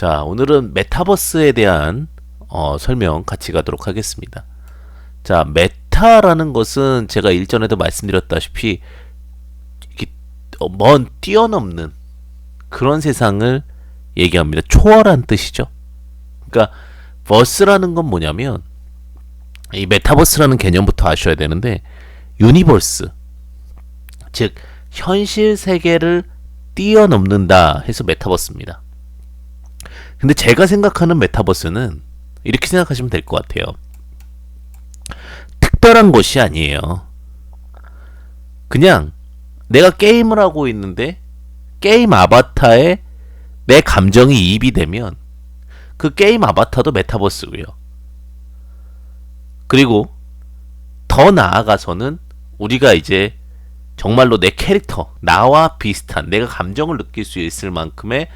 자, 오늘은 메타버스에 대한 설명 같이 가도록 하겠습니다. 자, 메타라는 것은 제가 일전에도 말씀드렸다시피 뛰어넘는 그런 세상을 얘기합니다. 초월한 뜻이죠. 그러니까 버스라는 건 뭐냐면 이 메타버스라는 개념부터 아셔야 되는데 유니버스, 즉 현실 세계를 뛰어넘는다 해서 메타버스입니다. 근데 제가 생각하는 메타버스는 이렇게 생각하시면 될 것 같아요. 특별한 것이 아니에요. 그냥 내가 게임을 하고 있는데 게임 아바타에 내 감정이 이입이 되면 그 게임 아바타도 메타버스고요. 그리고 더 나아가서는 우리가 이제 정말로 내 캐릭터, 나와 비슷한 내가 감정을 느낄 수 있을 만큼의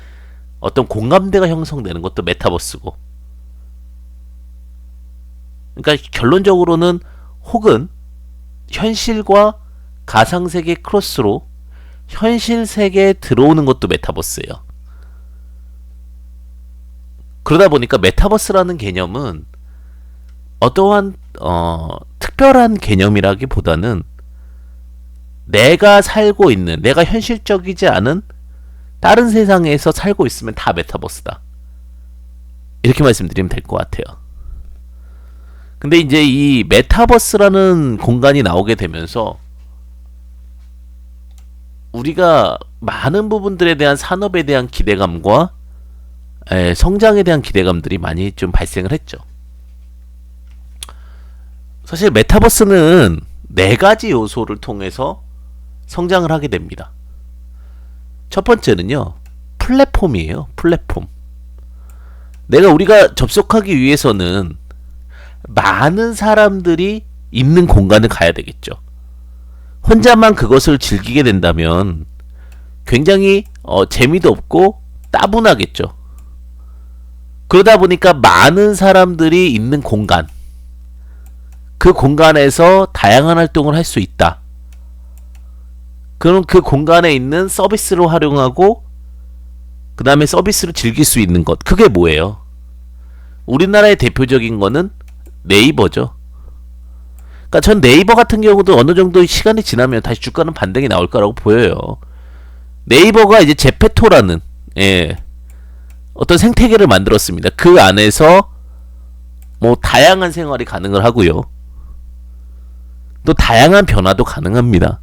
어떤 공감대가 형성되는 것도 메타버스고, 그러니까 결론적으로는 혹은 현실과 가상세계 크로스로 현실 세계에 들어오는 것도 메타버스예요. 그러다 보니까 메타버스라는 개념은 어떠한 특별한 개념이라기보다는 내가 살고 있는, 내가 현실적이지 않은 다른 세상에서 살고 있으면 다 메타버스다, 이렇게 말씀드리면 될 것 같아요. 근데 이제 이 메타버스라는 공간이 나오게 되면서 우리가 많은 부분들에 대한 산업에 대한 기대감과 성장에 대한 기대감들이 많이 좀 발생을 했죠. 사실 메타버스는 네 가지 요소를 통해서 성장을 하게 됩니다. 첫 번째는요, 플랫폼이에요. 플랫폼. 우리가 접속하기 위해서는 많은 사람들이 있는 공간을 가야 되겠죠. 혼자만 그것을 즐기게 된다면 굉장히 재미도 없고 따분하겠죠. 그러다 보니까 많은 사람들이 있는 공간, 그 공간에서 다양한 활동을 할 수 있다. 그럼 그 공간에 있는 서비스를 활용하고 그 다음에 서비스를 즐길 수 있는 것, 그게 뭐예요? 우리나라의 대표적인 거는 네이버죠. 그러니까 전 네이버 같은 경우도 어느 정도 시간이 지나면 다시 주가는 반등이 나올 거라고 보여요. 네이버가 이제 제페토라는 어떤 생태계를 만들었습니다. 그 안에서 뭐 다양한 생활이 가능을 하고요. 또 다양한 변화도 가능합니다.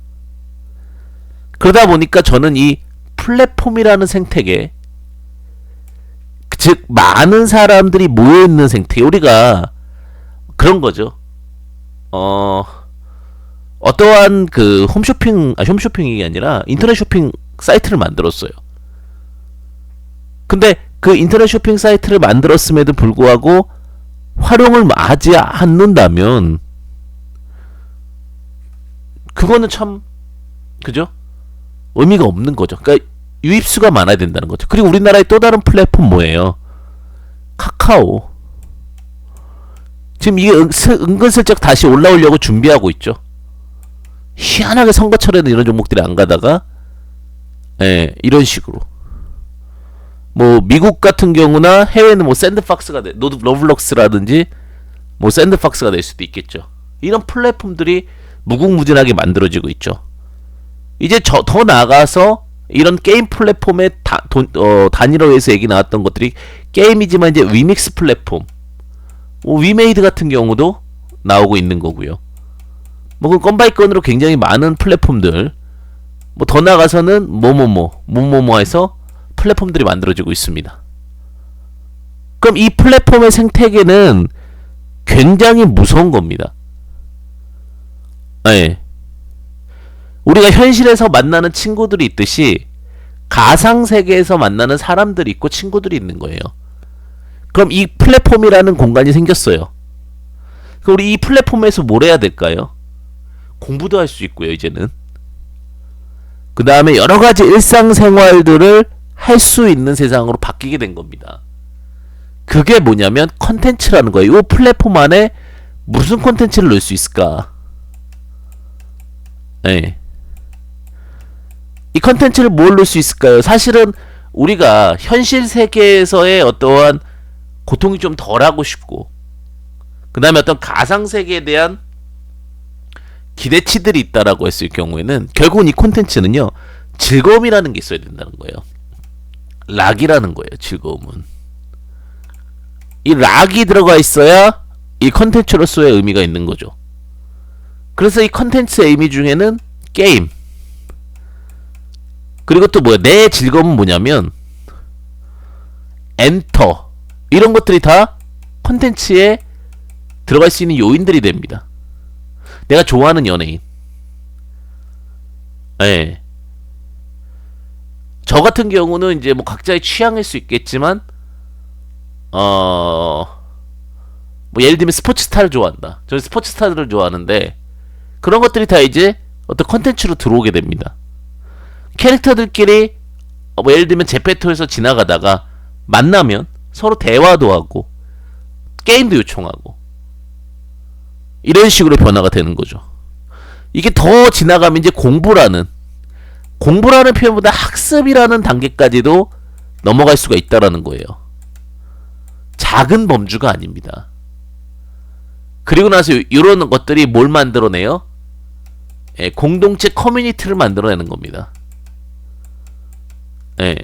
그러다 보니까 저는 이 플랫폼이라는 생태계, 즉 많은 사람들이 모여있는 생태계, 우리가 그런 거죠. 어떠한 그 홈쇼핑이 아니라 인터넷 쇼핑 사이트를 만들었어요. 근데 그 인터넷 쇼핑 사이트를 만들었음에도 불구하고 활용을 하지 않는다면 그거는 참, 그죠? 의미가 없는 거죠. 그러니까 유입수가 많아야 된다는 거죠. 그리고 우리나라의 또 다른 플랫폼 뭐예요? 카카오. 지금 이게 은근슬쩍 다시 올라오려고 준비하고 있죠. 희한하게 선거철에는 이런 종목들이 안 가다가 이런 식으로 뭐 미국 같은 경우나 해외는 뭐 샌드박스가 러블록스라든지 뭐 샌드박스가 될 수도 있겠죠. 이런 플랫폼들이 무궁무진하게 만들어지고 있죠. 이제 더 나아가서 이런 게임 플랫폼의 단일화에서 얘기 나왔던 것들이 게임이지만 이제 위믹스 플랫폼, 위메이드 같은 경우도 나오고 있는 거고요. 뭐 그 건 바이 건으로 굉장히 많은 플랫폼들, 뭐 더 나아가서는 뭐뭐뭐해서 플랫폼들이 만들어지고 있습니다. 그럼 이 플랫폼의 생태계는 굉장히 무서운 겁니다. 우리가 현실에서 만나는 친구들이 있듯이 가상세계에서 만나는 사람들이 있고 친구들이 있는 거예요. 그럼 이 플랫폼이라는 공간이 생겼어요. 그럼 우리 이 플랫폼에서 뭘 해야 될까요? 공부도 할 수 있고요, 이제는. 그 다음에 여러가지 일상생활들을 할 수 있는 세상으로 바뀌게 된 겁니다. 그게 뭐냐면 컨텐츠라는 거예요. 이 플랫폼 안에 무슨 컨텐츠를 넣을 수 있을까? 이 컨텐츠를 뭘 넣을 수 있을까요? 사실은 우리가 현실 세계에서의 어떠한 고통이 좀 덜하고 싶고, 그 다음에 어떤 가상 세계에 대한 기대치들이 있다라고 했을 경우에는 결국은 이 콘텐츠는요, 즐거움이라는 게 있어야 된다는 거예요. 락이라는 거예요. 즐거움은 이 락이 들어가 있어야 이 콘텐츠로서의 의미가 있는 거죠. 그래서 이 콘텐츠의 의미 중에는 게임, 그리고 또 뭐야, 내 즐거움은 뭐냐면 엔터, 이런 것들이 다 콘텐츠에 들어갈 수 있는 요인들이 됩니다. 내가 좋아하는 연예인, 예. 저 같은 경우는 이제 뭐 각자의 취향일 수 있겠지만, 뭐 예를 들면 스포츠 스타를 좋아한다. 저는 스포츠 스타들을 좋아하는데, 그런 것들이 다 이제 어떤 컨텐츠로 들어오게 됩니다. 캐릭터들끼리 뭐 예를 들면 제페토에서 지나가다가 만나면 서로 대화도 하고 게임도 요청하고 이런 식으로 변화가 되는 거죠. 이게 더 지나가면 이제 공부라는 표현보다 학습이라는 단계까지도 넘어갈 수가 있다라는 거예요. 작은 범주가 아닙니다. 그리고 나서 이런 것들이 뭘 만들어내요? 예, 공동체 커뮤니티를 만들어내는 겁니다. 예.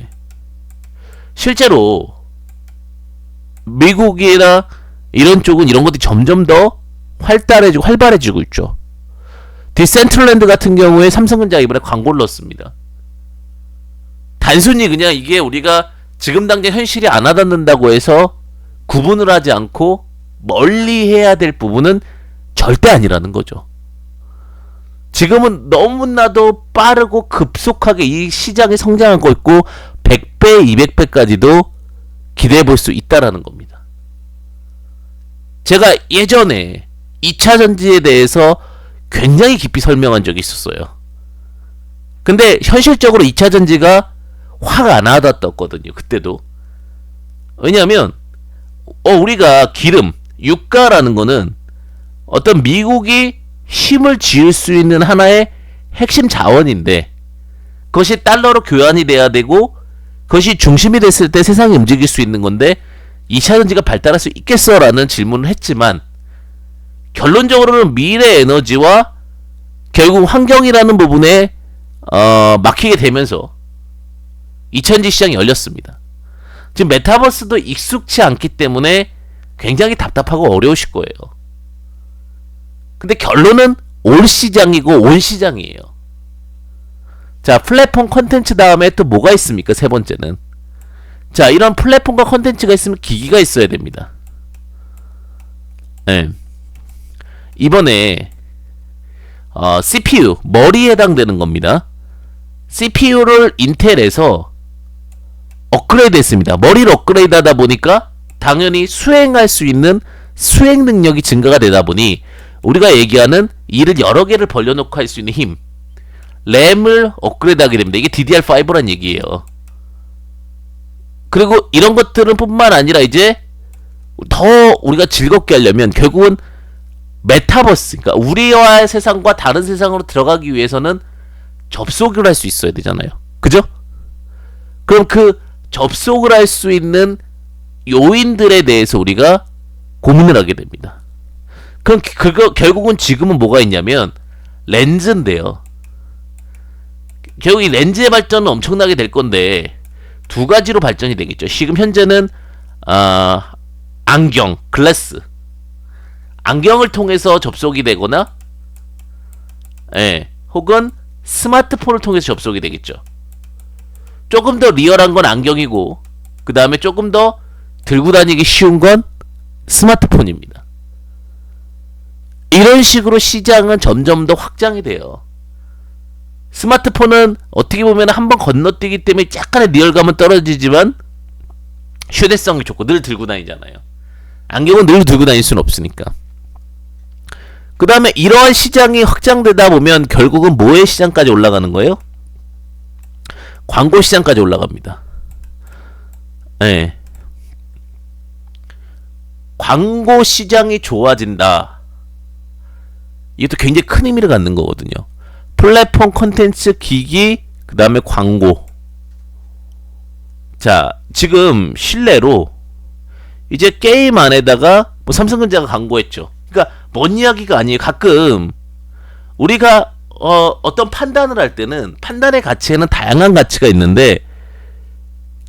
실제로 미국이나 이런 쪽은 이런 것들이 점점 더 활발해지고 있죠. 디센트럴랜드 같은 경우에 삼성전자가 이번에 광고를 넣었습니다. 단순히 그냥 이게 우리가 지금 당장 현실이 안 와닿는다고 해서 구분을 하지 않고 멀리 해야 될 부분은 절대 아니라는 거죠. 지금은 너무나도 빠르고 급속하게 이 시장이 성장하고 있고 100배, 200배까지도 기대해 볼 수 있다라는 겁니다. 제가 예전에 2차 전지에 대해서 굉장히 깊이 설명한 적이 있었어요. 근데 현실적으로 2차 전지가 확 안 와닿았거든요. 그때도. 왜냐하면 우리가 기름, 유가라는 거는 어떤 미국이 힘을 지을 수 있는 하나의 핵심 자원인데, 그것이 달러로 교환이 돼야 되고 그것이 중심이 됐을 때 세상이 움직일 수 있는 건데 2차 전지가 발달할 수 있겠어? 라는 질문을 했지만, 결론적으로는 미래 에너지와 결국 환경이라는 부분에 막히게 되면서 2차전지 시장이 열렸습니다. 지금 메타버스도 익숙치 않기 때문에 굉장히 답답하고 어려우실 거예요. 근데 결론은 올 시장이고 온 시장이에요. 자, 플랫폼 컨텐츠 다음에 또 뭐가 있습니까? 세 번째는, 자, 이런 플랫폼과 컨텐츠가 있으면 기기가 있어야 됩니다. 네. 이번에 CPU, 머리에 해당되는 겁니다. CPU를 인텔에서 업그레이드 했습니다. 머리를 업그레이드 하다 보니까 당연히 수행할 수 있는 수행 능력이 증가가 되다 보니 우리가 얘기하는 일을 여러 개를 벌려놓고 할 수 있는 힘, 램을 업그레이드 하게 됩니다. 이게 DDR5란 얘기예요. 그리고 이런 것들은 뿐만 아니라 이제 더 우리가 즐겁게 하려면 결국은 메타버스, 그러니까 우리와의 세상과 다른 세상으로 들어가기 위해서는 접속을 할 수 있어야 되잖아요. 그죠? 그럼 그 접속을 할 수 있는 요인들에 대해서 우리가 고민을 하게 됩니다. 그럼 그거 결국은 지금은 뭐가 있냐면 렌즈인데요. 결국 이 렌즈의 발전은 엄청나게 될 건데 두 가지로 발전이 되겠죠. 지금 현재는 안경, 글래스, 안경을 통해서 접속이 되거나, 예, 혹은 스마트폰을 통해서 접속이 되겠죠. 조금 더 리얼한 건 안경이고, 그 다음에 조금 더 들고 다니기 쉬운 건 스마트폰입니다. 이런 식으로 시장은 점점 더 확장이 돼요. 스마트폰은 어떻게 보면 한번 건너뛰기 때문에 약간의 리얼감은 떨어지지만 휴대성이 좋고 늘 들고 다니잖아요. 안경은 늘 들고 다닐 수는 없으니까. 그 다음에 이러한 시장이 확장되다 보면 결국은 뭐의 시장까지 올라가는 거예요? 광고 시장까지 올라갑니다. 네. 광고 시장이 좋아진다. 이것도 굉장히 큰 의미를 갖는 거거든요. 플랫폼, 콘텐츠, 기기, 그 다음에 광고. 자, 지금 실내로 이제 게임 안에다가 뭐 삼성전자가 광고했죠. 그러니까 먼 이야기가 아니에요. 가끔 우리가 어떤 판단을 할 때는 판단의 가치에는 다양한 가치가 있는데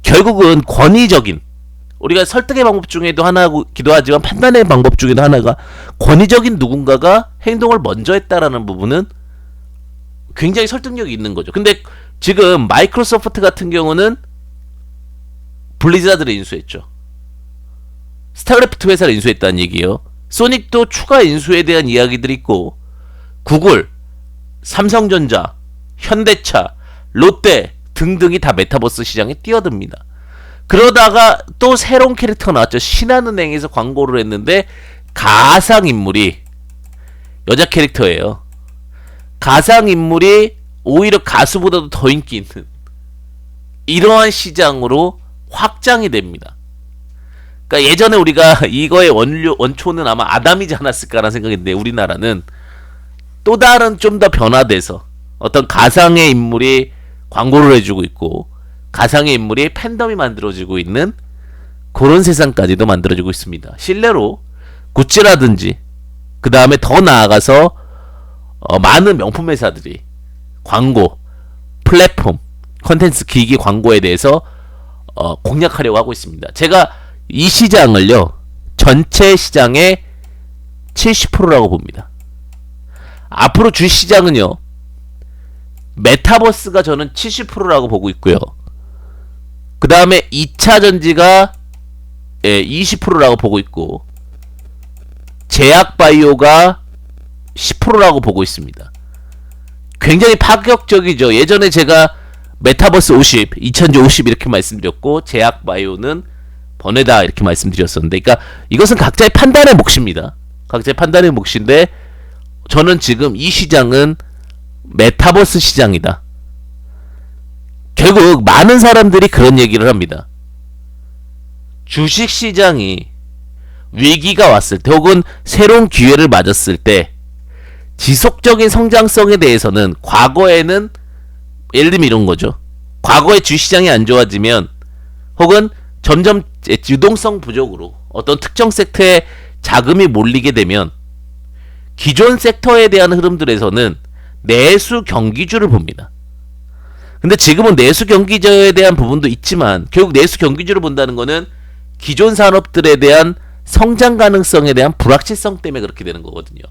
결국은 권위적인, 우리가 설득의 방법 중에도 하나기도 하지만 판단의 방법 중에도 하나가 권위적인 누군가가 행동을 먼저 했다라는 부분은 굉장히 설득력이 있는 거죠. 근데 지금 마이크로소프트 같은 경우는 블리자드를 인수했죠. 스타크래프트 회사를 인수했다는 얘기예요. 소닉도 추가 인수에 대한 이야기들이 있고, 구글, 삼성전자, 현대차, 롯데 등등이 다 메타버스 시장에 뛰어듭니다. 그러다가 또 새로운 캐릭터가 나왔죠. 신한은행에서 광고를 했는데 가상인물이 여자 캐릭터예요. 가상인물이 오히려 가수보다도 더 인기 있는 이러한 시장으로 확장이 됩니다. 그러니까 예전에 우리가 이거의 원초는 아마 아담이지 않았을까라는 생각인데, 우리나라는 또 다른 좀 더 변화돼서 어떤 가상의 인물이 광고를 해주고 있고 가상의 인물이 팬덤이 만들어지고 있는 그런 세상까지도 만들어지고 있습니다. 실내로 구찌라든지 그 다음에 더 나아가서 많은 명품 회사들이 광고, 플랫폼, 컨텐츠 기기 광고에 대해서 공략하려고 하고 있습니다. 제가 이 시장을요, 전체 시장의 70%라고 봅니다. 앞으로 주 시장은요, 메타버스가 저는 70%라고 보고 있고요. 그 다음에 2차 전지가 20%라고 보고 있고, 제약바이오가 10%라고 보고 있습니다. 굉장히 파격적이죠. 예전에 제가 메타버스 50, 2000주 50 이렇게 말씀드렸고, 제약바이오는 번외다 이렇게 말씀드렸었는데, 그러니까 이것은 각자의 판단의 몫입니다. 각자의 판단의 몫인데, 저는 지금 이 시장은 메타버스 시장이다. 결국 많은 사람들이 그런 얘기를 합니다. 주식시장이 위기가 왔을 때 혹은 새로운 기회를 맞았을 때 지속적인 성장성에 대해서는 과거에는, 예를 들면 이런 거죠. 과거에 주시장이 안 좋아지면 혹은 점점 유동성 부족으로 어떤 특정 섹터에 자금이 몰리게 되면 기존 섹터에 대한 흐름들에서는 내수 경기주를 봅니다. 근데 지금은 내수 경기주에 대한 부분도 있지만 결국 내수 경기주를 본다는 거는 기존 산업들에 대한 성장 가능성에 대한 불확실성 때문에 그렇게 되는 거거든요.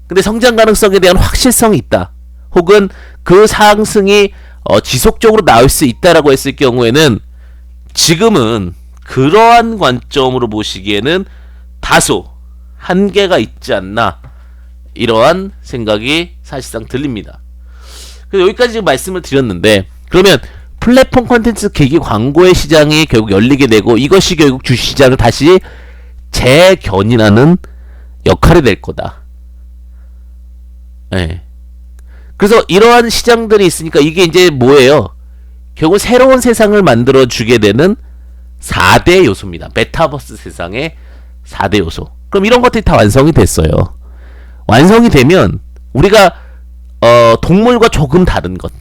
근데 성장 가능성에 대한 확실성이 있다, 혹은 그 상승이 지속적으로 나올 수 있다라고 했을 경우에는 지금은 그러한 관점으로 보시기에는 다소 한계가 있지 않나, 이러한 생각이 사실상 들립니다. 그래서 여기까지 지금 말씀을 드렸는데, 그러면 플랫폼 콘텐츠 계기 광고의 시장이 결국 열리게 되고 이것이 결국 주시장을 다시 재견인하는 역할이 될 거다. 네. 그래서 이러한 시장들이 있으니까 이게 이제 뭐예요? 결국 새로운 세상을 만들어 주게 되는 4대 요소입니다. 메타버스 세상의 4대 요소. 그럼 이런 것들이 다 완성이 됐어요. 완성이 되면 우리가 동물과 조금 다른 것,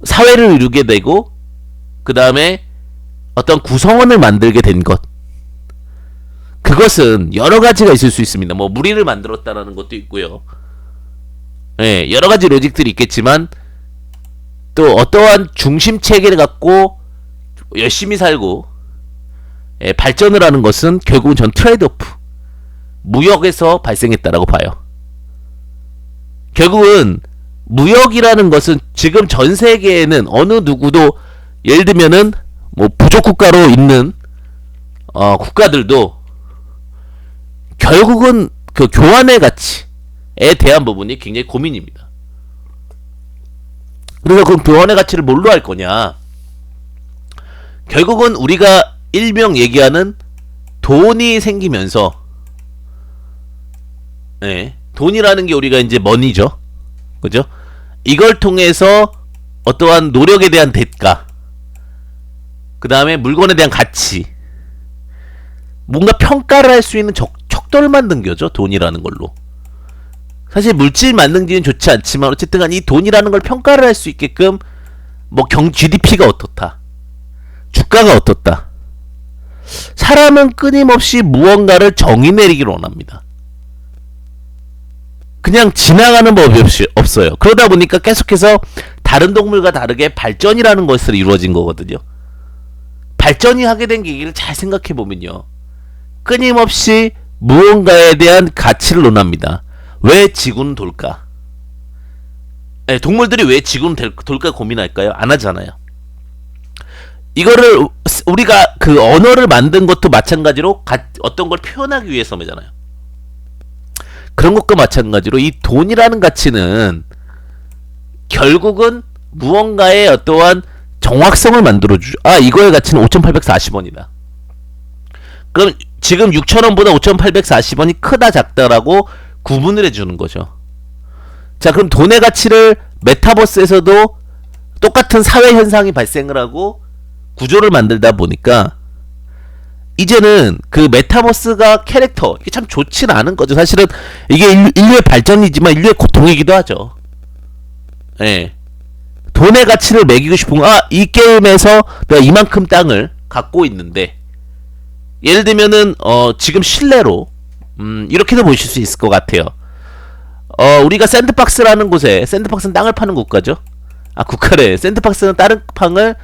사회를 이루게 되고 그 다음에 어떤 구성원을 만들게 된 것, 그것은 여러 가지가 있을 수 있습니다. 뭐 무리를 만들었다라는 것도 있고요. 예, 여러 가지 로직들이 있겠지만 또 어떠한 중심 체계를 갖고 열심히 살고 발전을 하는 것은 결국은 전 트레이드오프, 무역에서 발생했다라고 봐요. 결국은 무역이라는 것은 지금 전 세계에는 어느 누구도, 예를 들면은 뭐 부족 국가로 있는 국가들도 결국은 그 교환의 가치에 대한 부분이 굉장히 고민입니다. 그래서 그 교환의 가치를 뭘로 할 거냐? 결국은 우리가 일명 얘기하는 돈이 생기면서, 네, 돈이라는 게 우리가 이제 머니죠, 그죠? 이걸 통해서 어떠한 노력에 대한 대가, 그 다음에 물건에 대한 가치, 뭔가 평가를 할 수 있는 척도를 만든 거죠, 돈이라는 걸로. 사실 물질 만능지는 좋지 않지만 어쨌든 간 이 돈이라는 걸 평가를 할 수 있게끔 뭐 GDP가 어떻다. 주가가 어떻다. 사람은 끊임없이 무언가를 정의 내리기를 원합니다. 그냥 지나가는 법이 없어요. 그러다 보니까 계속해서 다른 동물과 다르게 발전이라는 것으로 이루어진 거거든요. 발전이 하게 된 계기를 잘 생각해 보면요. 끊임없이 무언가에 대한 가치를 논합니다. 왜 지구는 돌까? 네, 동물들이 왜 지구는 돌까 고민할까요? 안 하잖아요. 이거를 우리가 그 언어를 만든 것도 마찬가지로 어떤 걸 표현하기 위해서잖아요. 그런 것과 마찬가지로 이 돈이라는 가치는 결국은 무언가의 어떠한 정확성을 만들어주죠. 아, 이거의 가치는 5,840원이다. 그럼 지금 6,000원보다 5,840원이 크다 작다라고 구분을 해주는 거죠. 자, 그럼 돈의 가치를 메타버스에서도 똑같은 사회 현상이 발생을 하고 구조를 만들다 보니까 이제는 그 메타버스가 캐릭터, 이게 참 좋진 않은 거죠. 사실은 이게 인류의 발전이지만 인류의 고통이기도 하죠. 예. 돈의 가치를 매기고 싶은 거, 이 게임에서 내가 이만큼 땅을 갖고 있는데, 예를 들면은 지금 실내로 이렇게도 보실 수 있을 것 같아요. 우리가 샌드박스라는 곳에, 샌드박스는 땅을 파는 국가죠. 국가래. 샌드박스는 다른 팡을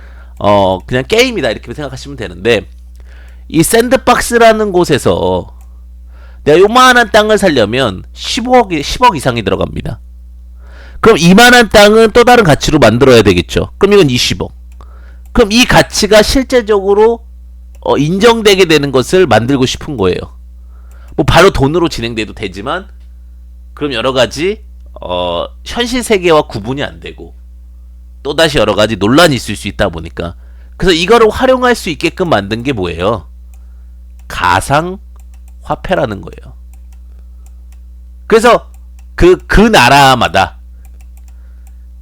그냥 게임이다 이렇게 생각하시면 되는데, 이 샌드박스라는 곳에서 내가 요만한 땅을 살려면 10억 이상이 들어갑니다. 그럼 이만한 땅은 또 다른 가치로 만들어야 되겠죠. 그럼 이건 20억. 그럼 이 가치가 실제적으로 인정되게 되는 것을 만들고 싶은 거예요. 뭐 바로 돈으로 진행돼도 되지만, 그럼 여러 가지 현실 세계와 구분이 안 되고 또다시 여러 가지 논란이 있을 수 있다 보니까, 그래서 이거를 활용할 수 있게끔 만든 게 뭐예요? 가상 화폐라는 거예요. 그래서 그 나라마다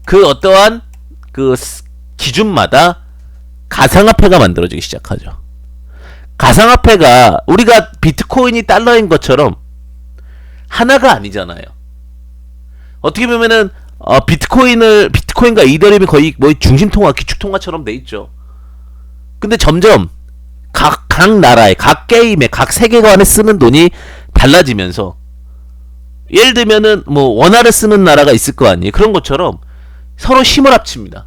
그 어떠한 그 기준마다 가상화폐가 만들어지기 시작하죠. 가상화폐가 우리가 비트코인이 달러인 것처럼 하나가 아니잖아요. 어떻게 보면은 비트코인과 이더리움이 거의 뭐 중심통화, 기축통화처럼 돼 있죠. 근데 점점 각 나라의, 각 게임의, 각 세계관에 쓰는 돈이 달라지면서, 예를 들면은 뭐 원화를 쓰는 나라가 있을 거 아니에요. 그런 것처럼 서로 힘을 합칩니다.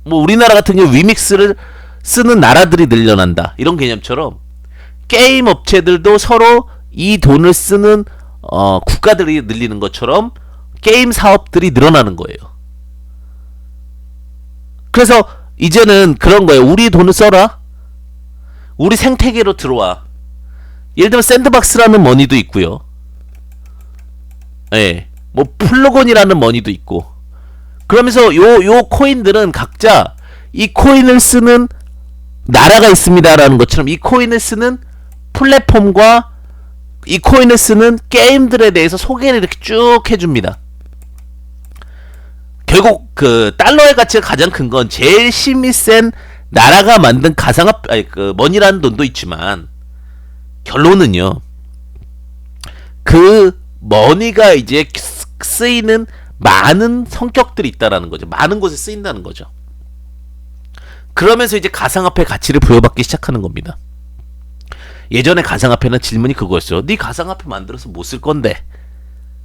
뭐 우리나라 같은 경우 위믹스를 쓰는 나라들이 늘어난다, 이런 개념처럼 게임 업체들도 서로 이 돈을 쓰는 국가들이 늘리는 것처럼 게임 사업들이 늘어나는 거예요. 그래서 이제는 그런 거예요. 우리 돈을 써라. 우리 생태계로 들어와. 예를 들면 샌드박스라는 머니도 있고요. 예. 뭐 플로건이라는 머니도 있고. 그러면서 요 코인들은 각자 이 코인을 쓰는 나라가 있습니다라는 것처럼 이 코인을 쓰는 플랫폼과 이 코인을 쓰는 게임들에 대해서 소개를 이렇게 쭉 해줍니다. 결국 그 달러의 가치가 가장 큰 건 제일 힘이 센 나라가 만든 가상화폐, 그 머니라는 돈도 있지만, 결론은요, 그 머니가 이제 쓰이는 많은 성격들이 있다라는 거죠. 많은 곳에 쓰인다는 거죠. 그러면서 이제 가상화폐 가치를 부여받기 시작하는 겁니다. 예전에 가상화폐는 질문이 그거였어요. 네 가상화폐 만들어서 뭐 쓸 건데?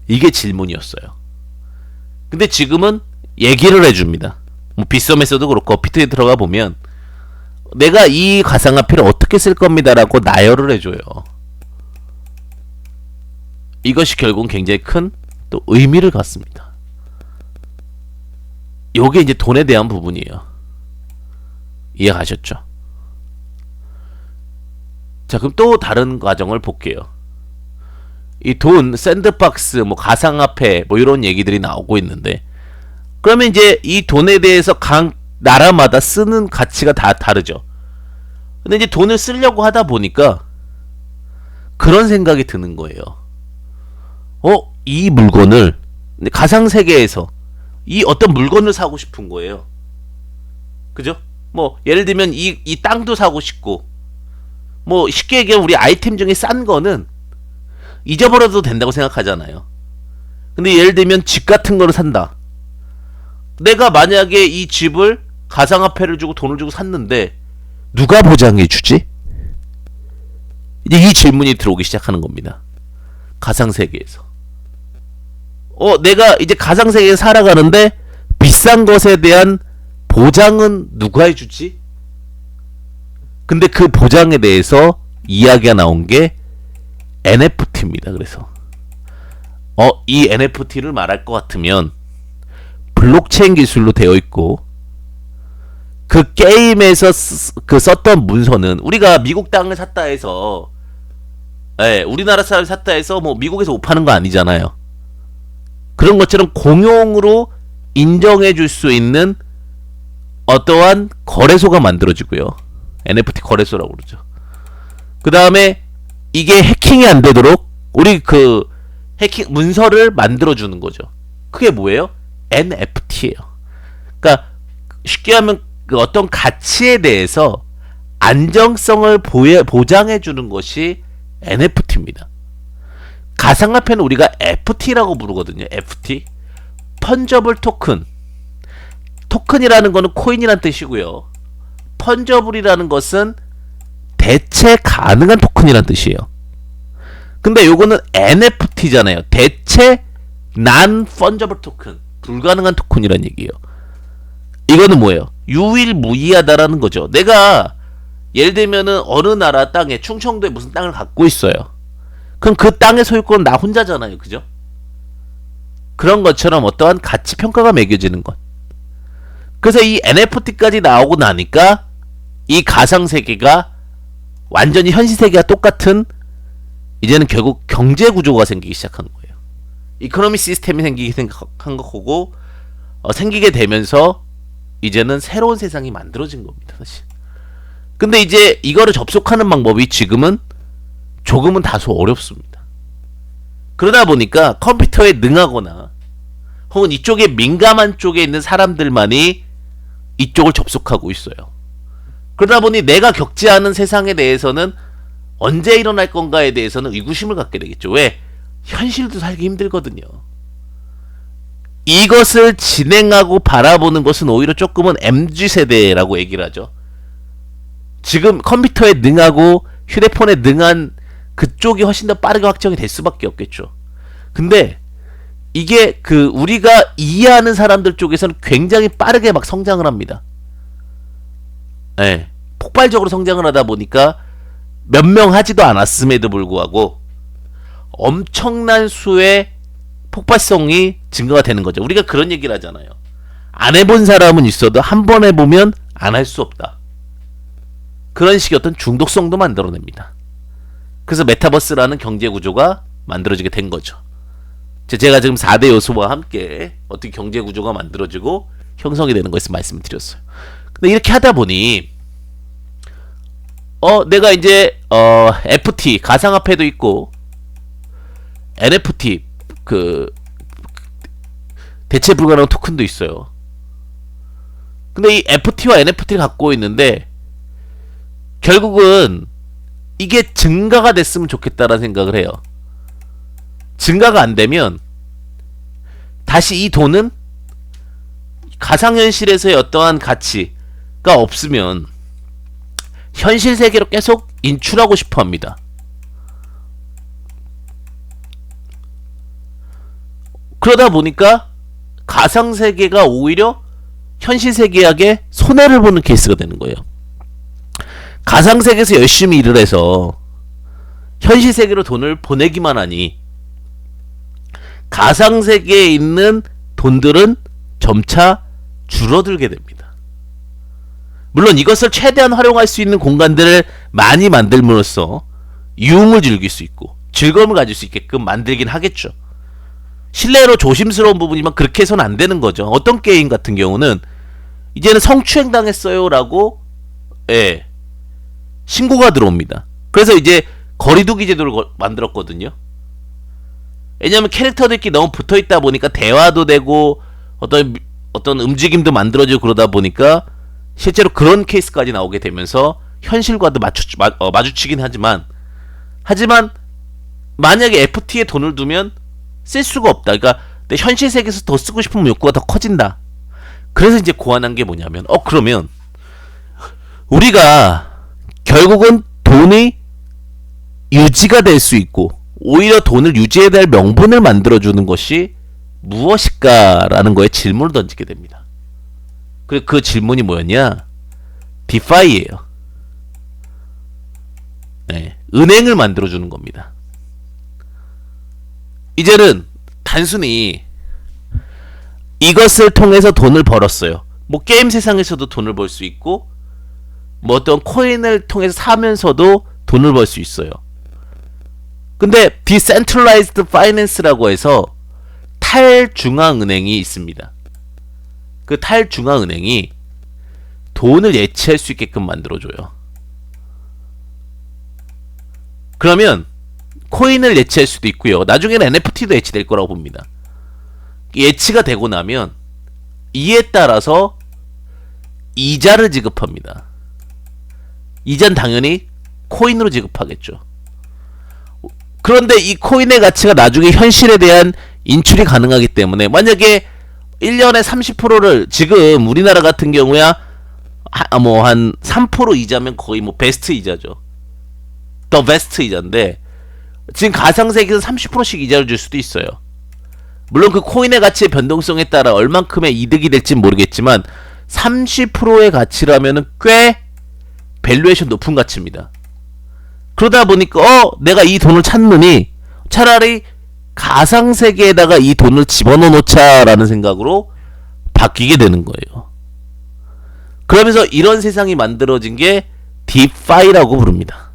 이게 질문이었어요. 근데 지금은 얘기를 해줍니다. 뭐 빗썸에서도 그렇고 어피트에 들어가 보면 내가 이 가상화폐를 어떻게 쓸 겁니다라고 나열을 해줘요. 이것이 결국은 굉장히 큰 또 의미를 갖습니다. 요게 이제 돈에 대한 부분이에요. 이해가셨죠? 자, 그럼 또 다른 과정을 볼게요. 이 돈, 샌드박스, 뭐 가상화폐, 뭐 이런 얘기들이 나오고 있는데, 그러면 이제 이 돈에 대해서 각 나라마다 쓰는 가치가 다 다르죠. 근데 이제 돈을 쓰려고 하다 보니까 그런 생각이 드는 거예요. 이 물건을, 가상세계에서 이 어떤 물건을 사고 싶은 거예요. 그죠? 뭐 예를 들면 이 땅도 사고 싶고, 뭐 쉽게 얘기하면 우리 아이템 중에 싼 거는 잊어버려도 된다고 생각하잖아요. 근데 예를 들면 집 같은 거를 산다. 내가 만약에 이 집을 가상화폐를 주고 돈을 주고 샀는데 누가 보장해 주지? 이제 이 질문이 들어오기 시작하는 겁니다. 가상세계에서. 내가 이제 가상세계에 살아가는데 비싼 것에 대한 보장은 누가 해주지? 근데 그 보장에 대해서 이야기가 나온 게 NFT입니다. 그래서 이 NFT를 말할 것 같으면 블록체인 기술로 되어 있고 그 게임에서 썼던 문서는 우리가 미국 땅을 샀다 해서 우리나라 사람이 샀다 해서 뭐 미국에서 못 파는 거 아니잖아요. 그런 것처럼 공용으로 인정해 줄 수 있는 어떠한 거래소가 만들어지고요. NFT 거래소라고 그러죠. 그 다음에 이게 해킹이 안 되도록 우리 그 해킹 문서를 만들어주는 거죠. 그게 뭐예요? NFT예요. 그러니까 쉽게 하면 그 어떤 가치에 대해서 안정성을 보장해주는 것이 NFT입니다. 가상화폐는 우리가 FT라고 부르거든요. FT. 펀저블 토큰. 토큰이라는 거는 코인이란 뜻이고요. 펀저블이라는 것은 대체 가능한 토큰이란 뜻이에요. 근데 요거는 NFT잖아요. 대체 난 펀저블 토큰. 불가능한 토큰이란 얘기예요. 이거는 뭐예요? 유일무이하다라는 거죠. 내가 예를 들면은 어느 나라 땅에 충청도에 무슨 땅을 갖고 있어요. 그럼 그 땅의 소유권은 나 혼자잖아요. 그죠? 그런 것처럼 어떠한 가치 평가가 매겨지는 것. 그래서 이 NFT까지 나오고 나니까 이 가상 세계가 완전히 현실 세계와 똑같은 이제는 결국 경제 구조가 생기기 시작한 거예요. 이코노미 시스템이 생기기 생각한 거고 생기게 되면서 이제는 새로운 세상이 만들어진 겁니다. 사실. 근데 이제 이거를 접속하는 방법이 지금은 조금은 다소 어렵습니다. 그러다 보니까 컴퓨터에 능하거나 혹은 이쪽에 민감한 쪽에 있는 사람들만이 이쪽을 접속하고 있어요. 그러다 보니 내가 겪지 않은 세상에 대해서는 언제 일어날 건가에 대해서는 의구심을 갖게 되겠죠. 왜? 현실도 살기 힘들거든요. 이것을 진행하고 바라보는 것은 오히려 조금은 MZ세대라고 얘기를 하죠. 지금 컴퓨터에 능하고 휴대폰에 능한 그쪽이 훨씬 더 빠르게 확정이 될 수밖에 없겠죠. 근데 이게 그 우리가 이해하는 사람들 쪽에서는 굉장히 빠르게 막 성장을 합니다. 네, 폭발적으로 성장을 하다 보니까 몇 명 하지도 않았음에도 불구하고 엄청난 수의 폭발성이 증가가 되는 거죠. 우리가 그런 얘기를 하잖아요. 안 해본 사람은 있어도 한 번 해보면 안 할 수 없다. 그런 식의 어떤 중독성도 만들어냅니다. 그래서 메타버스라는 경제 구조가 만들어지게 된 거죠. 제가 지금 4대 요소와 함께 어떻게 경제 구조가 만들어지고 형성이 되는 것을 말씀드렸어요. 근데 이렇게 하다 보니 내가 이제 FT 가상화폐도 있고 NFT 그 대체 불가능한 토큰도 있어요. 근데 이 FT와 NFT를 갖고 있는데 결국은 이게 증가가 됐으면 좋겠다라는 생각을 해요. 증가가 안 되면 다시 이 돈은 가상현실에서의 어떠한 가치가 없으면 현실 세계로 계속 인출하고 싶어 합니다. 그러다 보니까 가상세계가 오히려 현실 세계에게 손해를 보는 케이스가 되는 거예요. 가상세계에서 열심히 일을 해서 현실 세계로 돈을 보내기만 하니 가상세계에 있는 돈들은 점차 줄어들게 됩니다. 물론 이것을 최대한 활용할 수 있는 공간들을 많이 만들므로써 유흥을 즐길 수 있고 즐거움을 가질 수 있게끔 만들긴 하겠죠. 실례로 조심스러운 부분이지만 그렇게 해서는 안 되는 거죠. 어떤 게임 같은 경우는 이제는 성추행 당했어요 라고 신고가 들어옵니다. 그래서 이제 거리두기 제도를 만들었거든요. 왜냐면 캐릭터들끼리 너무 붙어있다 보니까 대화도 되고 어떤 움직임도 만들어지고 그러다 보니까 실제로 그런 케이스까지 나오게 되면서 현실과도 마주치긴 하지만 만약에 FT에 돈을 두면 쓸 수가 없다. 그러니까 내 현실 세계에서 더 쓰고 싶은 욕구가 더 커진다. 그래서 이제 고안한 게 뭐냐면 그러면 우리가 결국은 돈이 유지가 될 수 있고 오히려 돈을 유지해야 될 명분을 만들어주는 것이 무엇일까라는 거에 질문을 던지게 됩니다. 그리고 그 질문이 뭐였냐? 디파이예요. 네, 은행을 만들어주는 겁니다. 이제는 단순히 이것을 통해서 돈을 벌었어요. 뭐 게임 세상에서도 돈을 벌 수 있고 뭐 어떤 코인을 통해서 사면서도 돈을 벌 수 있어요. 근데 Decentralized Finance라고 해서 탈중앙은행이 있습니다. 그 탈중앙은행이 돈을 예치할 수 있게끔 만들어줘요. 그러면 코인을 예치할 수도 있고요. 나중에는 NFT도 예치될 거라고 봅니다. 예치가 되고 나면 이에 따라서 이자를 지급합니다. 이자는 당연히 코인으로 지급하겠죠. 그런데 이 코인의 가치가 나중에 현실에 대한 인출이 가능하기 때문에 만약에 1년에 30%를 지금 우리나라 같은 경우야 뭐 한 3% 이자면 거의 뭐 베스트 이자죠. 더 베스트 이자인데 지금 가상세계에서 30%씩 이자를 줄 수도 있어요. 물론 그 코인의 가치의 변동성에 따라 얼만큼의 이득이 될지 모르겠지만 30%의 가치라면은 꽤 밸류에이션 높은 가치입니다. 그러다 보니까 내가 이 돈을 찾느니 차라리 가상세계에다가 이 돈을 집어넣어 놓자라는 생각으로 바뀌게 되는 거예요. 그러면서 이런 세상이 만들어진 게 디파이라고 부릅니다.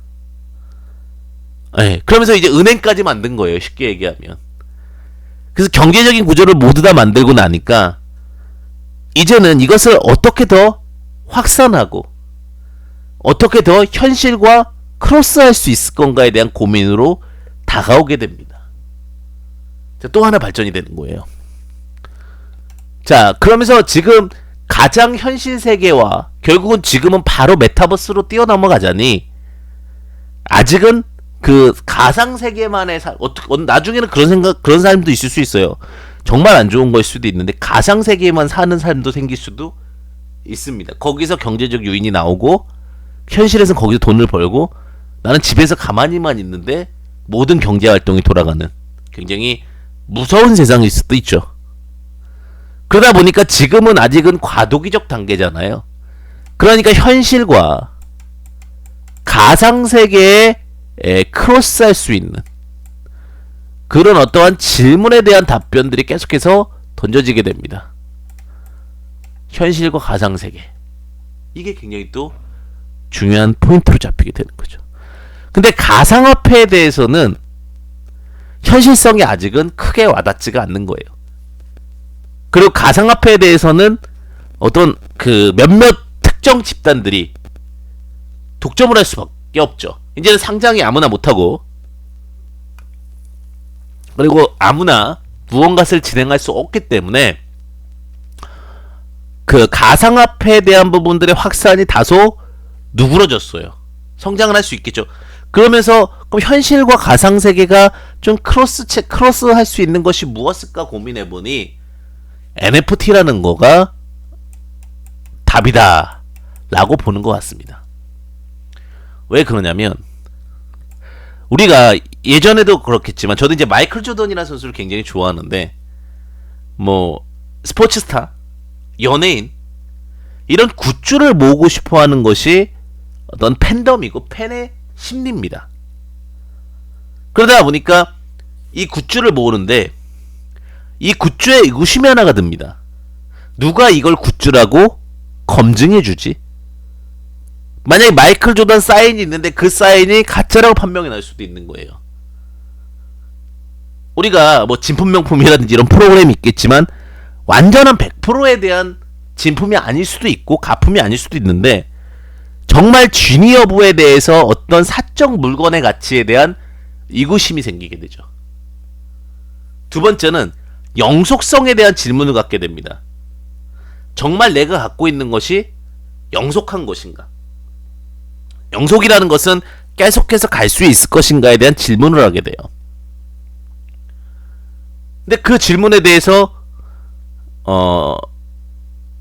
네, 그러면서 이제 은행까지 만든 거예요. 쉽게 얘기하면. 그래서 경제적인 구조를 모두 다 만들고 나니까 이제는 이것을 어떻게 더 확산하고 어떻게 더 현실과 크로스할 수 있을 건가에 대한 고민으로 다가오게 됩니다. 자, 또 하나 발전이 되는 거예요. 자, 그러면서 지금 가장 현실 세계와 결국은 지금은 바로 메타버스로 뛰어넘어가자니 아직은 그 가상 세계만의 나중에는 그런 사람도 있을 수 있어요. 정말 안 좋은 걸 수도 있는데 가상 세계만 사는 사람도 생길 수도 있습니다. 거기서 경제적 요인이 나오고 현실에서는 거기서 돈을 벌고 나는 집에서 가만히만 있는데 모든 경제 활동이 돌아가는 굉장히 무서운 세상일 수도 있죠. 그러다 보니까 지금은 아직은 과도기적 단계잖아요. 그러니까 현실과 가상세계에 크로스할 수 있는 그런 어떠한 질문에 대한 답변들이 계속해서 던져지게 됩니다. 현실과 가상세계. 이게 굉장히 또 중요한 포인트로 잡히게 되는 거죠. 근데 가상화폐에 대해서는 현실성이 아직은 크게 와닿지가 않는 거예요. 그리고 가상화폐에 대해서는 어떤 그 몇몇 특정 집단들이 독점을 할 수밖에 없죠. 이제는 상장이 아무나 못하고 그리고 아무나 무언가를 진행할 수 없기 때문에 그 가상화폐에 대한 부분들의 확산이 다소 누그러졌어요. 성장을 할 수 있겠죠. 그러면서 그럼 현실과 가상세계가 좀 크로스 할 수 있는 것이 무엇일까 고민해보니 NFT라는 거가 답이다 라고 보는 것 같습니다. 왜 그러냐면 우리가 예전에도 그렇겠지만 저도 이제 마이클 조던이라는 선수를 굉장히 좋아하는데 뭐 스포츠스타, 연예인 이런 굿즈를 모으고 싶어하는 것이 어떤 팬덤이고 팬의 심리입니다. 그러다 보니까 이 굿즈를 모으는데 이 굿즈에 의구심이 하나가 듭니다. 누가 이걸 굿즈라고 검증해주지? 만약에 마이클 조던 사인이 있는데 그 사인이 가짜라고 판명이 날 수도 있는 거예요. 우리가 뭐 진품명품이라든지 이런 프로그램이 있겠지만 완전한 100%에 대한 진품이 아닐 수도 있고 가품이 아닐 수도 있는데 정말 진위 여부에 대해서 어떤 사적 물건의 가치에 대한 의구심이 생기게 되죠. 두 번째는 영속성에 대한 질문을 갖게 됩니다. 정말 내가 갖고 있는 것이 영속한 것인가? 영속이라는 것은 계속해서 갈 수 있을 것인가에 대한 질문을 하게 돼요. 근데 그 질문에 대해서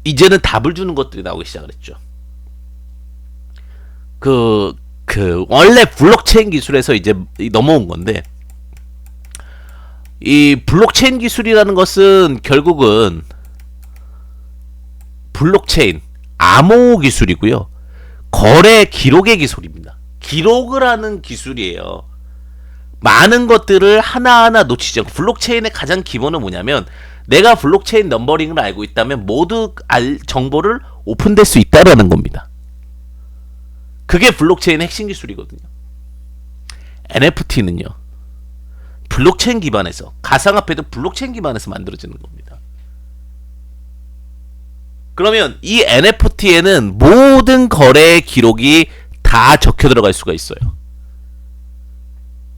이제는 답을 주는 것들이 나오기 시작을 했죠. 원래 블록체인 기술에서 이제 넘어온 건데, 이 블록체인 기술이라는 것은 결국은 블록체인, 암호 기술이고요. 거래 기록의 기술입니다. 기록을 하는 기술이에요. 많은 것들을 하나하나 놓치지 않고, 블록체인의 가장 기본은 뭐냐면, 내가 블록체인 넘버링을 알고 있다면 모두 정보를 오픈될 수 있다라는 겁니다. 그게 블록체인의 핵심 기술이거든요. NFT는요, 블록체인 기반에서, 가상화폐도 블록체인 기반에서 만들어지는 겁니다. 그러면 이 NFT에는 모든 거래의 기록이 다 적혀 들어갈 수가 있어요.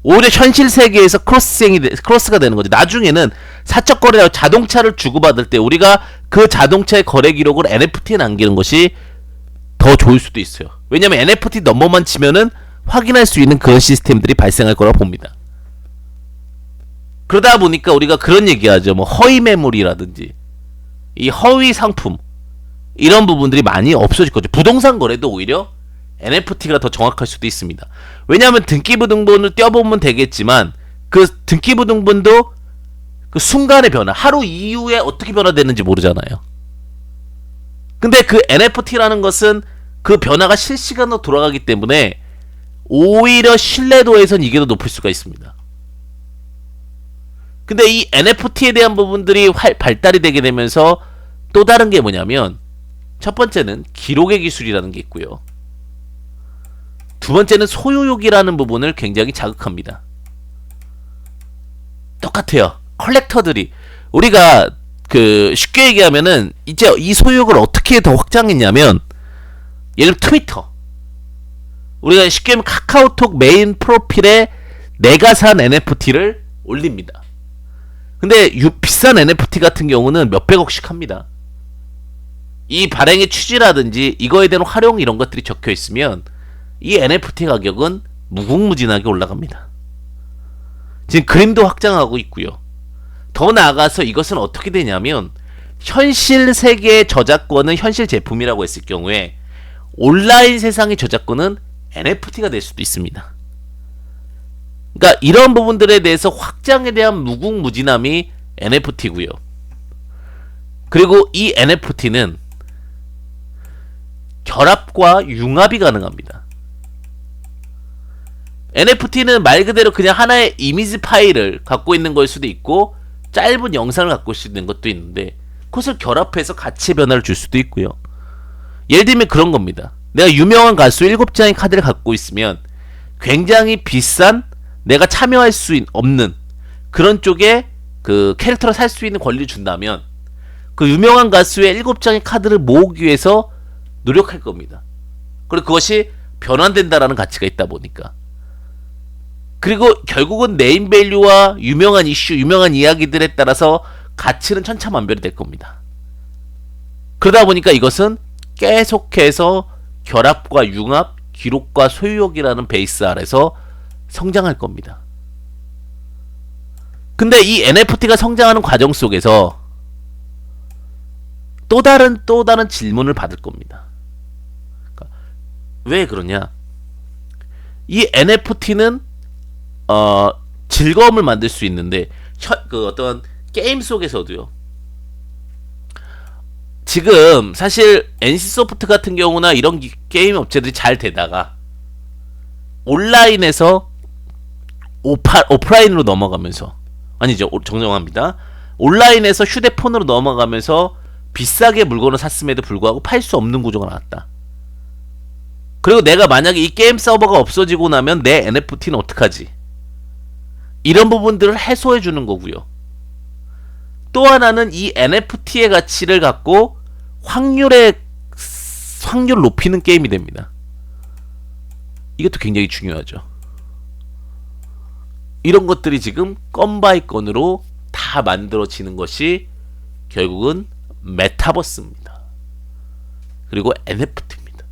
오히려 현실 세계에서 크로스가 되는 거죠. 나중에는 사적 거래나 자동차를 주고받을 때 우리가 그 자동차의 거래 기록을 NFT에 남기는 것이 더 좋을 수도 있어요. 왜냐면 NFT 넘버만 치면은 확인할 수 있는 그런 시스템들이 발생할 거라 봅니다. 그러다 보니까 우리가 그런 얘기하죠. 뭐 허위 매물이라든지 이 허위 상품, 이런 부분들이 많이 없어질 거죠. 부동산 거래도 오히려 NFT가 더 정확할 수도 있습니다. 왜냐하면 등기부등본을 떼어보면 되겠지만, 그 등기부등본도 그 순간의 변화, 하루 이후에 어떻게 변화되는지 모르잖아요. 근데 그 NFT라는 것은 그 변화가 실시간으로 돌아가기 때문에 오히려 신뢰도에선 이게 더 높을 수가 있습니다. 근데 이 NFT에 대한 부분들이 발달이 되게 되면서 또 다른 게 뭐냐면, 첫 번째는 기록의 기술이라는 게 있고요. 두 번째는 소유욕이라는 부분을 굉장히 자극합니다. 똑같아요. 컬렉터들이, 우리가 쉽게 얘기하면은 이제 이 소유욕을 어떻게 더 확장했냐면, 예를 들어 트위터, 우리가 쉽게 하면 카카오톡 메인 프로필에 내가 산 NFT를 올립니다. 근데 비싼 NFT 같은 경우는 몇백억씩 합니다. 이 발행의 취지라든지 이거에 대한 활용, 이런 것들이 적혀 있으면 이 NFT 가격은 무궁무진하게 올라갑니다. 지금 그림도 확장하고 있고요. 더 나아가서 이것은 어떻게 되냐면, 현실 세계의 저작권은 현실 제품이라고 했을 경우에 온라인 세상의 저작권은 NFT가 될 수도 있습니다. 그러니까 이런 부분들에 대해서 확장에 대한 무궁무진함이 NFT고요. 그리고 이 NFT는 결합과 융합이 가능합니다. NFT는 말 그대로 그냥 하나의 이미지 파일을 갖고 있는 걸 수도 있고, 짧은 영상을 갖고 있는 것도 있는데, 그것을 결합해서 가치 변화를 줄 수도 있고요. 예를 들면 그런 겁니다. 내가 유명한 가수 7장의 카드를 갖고 있으면 굉장히 비싼, 내가 참여할 수 없는 그런 쪽에 그 캐릭터를 살 수 있는 권리를 준다면, 그 유명한 가수의 7장의 카드를 모으기 위해서 노력할 겁니다. 그리고 그것이 변환된다라는 가치가 있다 보니까. 그리고 결국은 네임밸류와 유명한 이슈, 유명한 이야기들에 따라서 가치는 천차만별이 될 겁니다. 그러다 보니까 이것은 계속해서 결합과 융합, 기록과 소유욕이라는 베이스 아래서 성장할 겁니다. 근데 이 NFT가 성장하는 과정 속에서 또 다른 질문을 받을 겁니다. 그러니까 왜 그러냐? 이 NFT는 즐거움을 만들 수 있는데, 그 어떤 게임 속에서도요. 지금 사실 NC소프트 같은 경우나 이런 게임 업체들이 잘 되다가 온라인에서 오프라인으로 넘어가면서, 아니죠, 정정합니다. 온라인에서 휴대폰으로 넘어가면서 비싸게 물건을 샀음에도 불구하고 팔 수 없는 구조가 나왔다. 그리고 내가 만약에 이 게임 서버가 없어지고 나면 내 NFT는 어떡하지? 이런 부분들을 해소해 주는 거고요. 또 하나는 이 NFT의 가치를 갖고 확률을 높이는 게임이 됩니다. 이것도 굉장히 중요하죠. 이런 것들이 지금 건 바이 건으로 다 만들어지는 것이 결국은 메타버스입니다. 그리고 NFT입니다.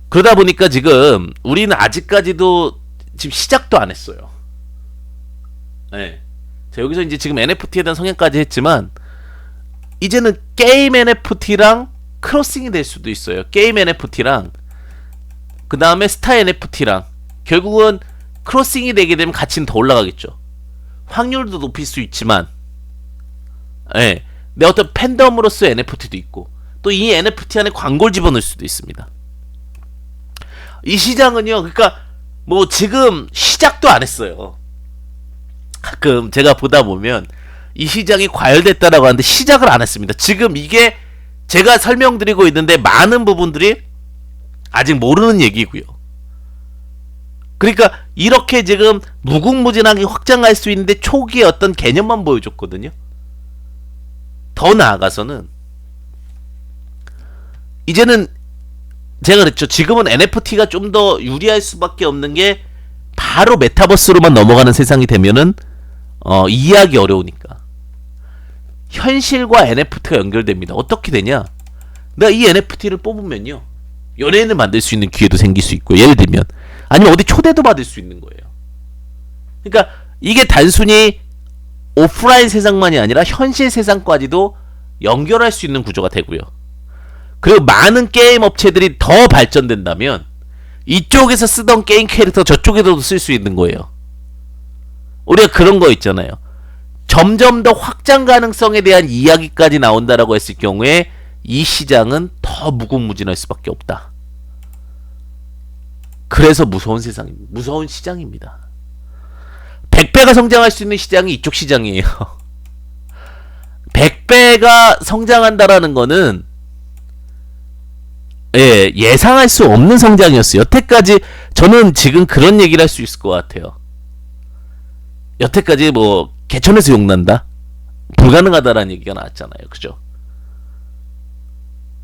그러다 보니까 지금 우리는 아직까지도 지금 시작도 안 했어요. 네. 자, 여기서 이제 지금 NFT에 대한 성향까지 했지만, 이제는 게임 NFT랑 크로싱이 될 수도 있어요. 게임 NFT랑 그 다음에 스타 NFT랑 결국은 크로싱이 되게 되면 가치는 더 올라가겠죠. 확률도 높일 수 있지만, 예, 내 어떤 팬덤으로서의 NFT도 있고 또 이 NFT 안에 광고를 집어넣을 수도 있습니다. 이 시장은요, 그러니까 뭐 지금 시작도 안 했어요. 가끔 제가 보다 보면 이 시장이 과열됐다라고 하는데 시작을 안 했습니다. 지금 이게 제가 설명드리고 있는데 많은 부분들이 아직 모르는 얘기고요. 그러니까 이렇게 지금 무궁무진하게 확장할 수 있는데 초기에 어떤 개념만 보여줬거든요. 더 나아가서는 이제는 제가 그랬죠. 지금은 NFT가 좀 더 유리할 수밖에 없는 게 바로 메타버스로만 넘어가는 세상이 되면은 이해하기 어려우니까. 현실과 NFT가 연결됩니다. 어떻게 되냐? 내가 이 NFT를 뽑으면요, 연예인을 만들 수 있는 기회도 생길 수 있고, 예를 들면 아니면 어디 초대도 받을 수 있는 거예요. 그러니까 이게 단순히 오프라인 세상만이 아니라 현실 세상까지도 연결할 수 있는 구조가 되고요. 그리고 많은 게임 업체들이 더 발전된다면 이쪽에서 쓰던 게임 캐릭터 저쪽에서도 쓸 수 있는 거예요. 우리가 그런 거 있잖아요. 점점 더 확장 가능성에 대한 이야기까지 나온다라고 했을 경우에 이 시장은 더 무궁무진할 수밖에 없다. 그래서 무서운 세상입니다. 무서운 시장입니다. 100배가 성장할 수 있는 시장이 이쪽 시장이에요. 100배가 성장한다라는 거는 예상할 수 없는 성장이었어요. 여태까지 저는 지금 그런 얘기를 할 수 있을 것 같아요. 여태까지 뭐 개천에서 욕난다? 불가능하다라는 얘기가 나왔잖아요. 그죠?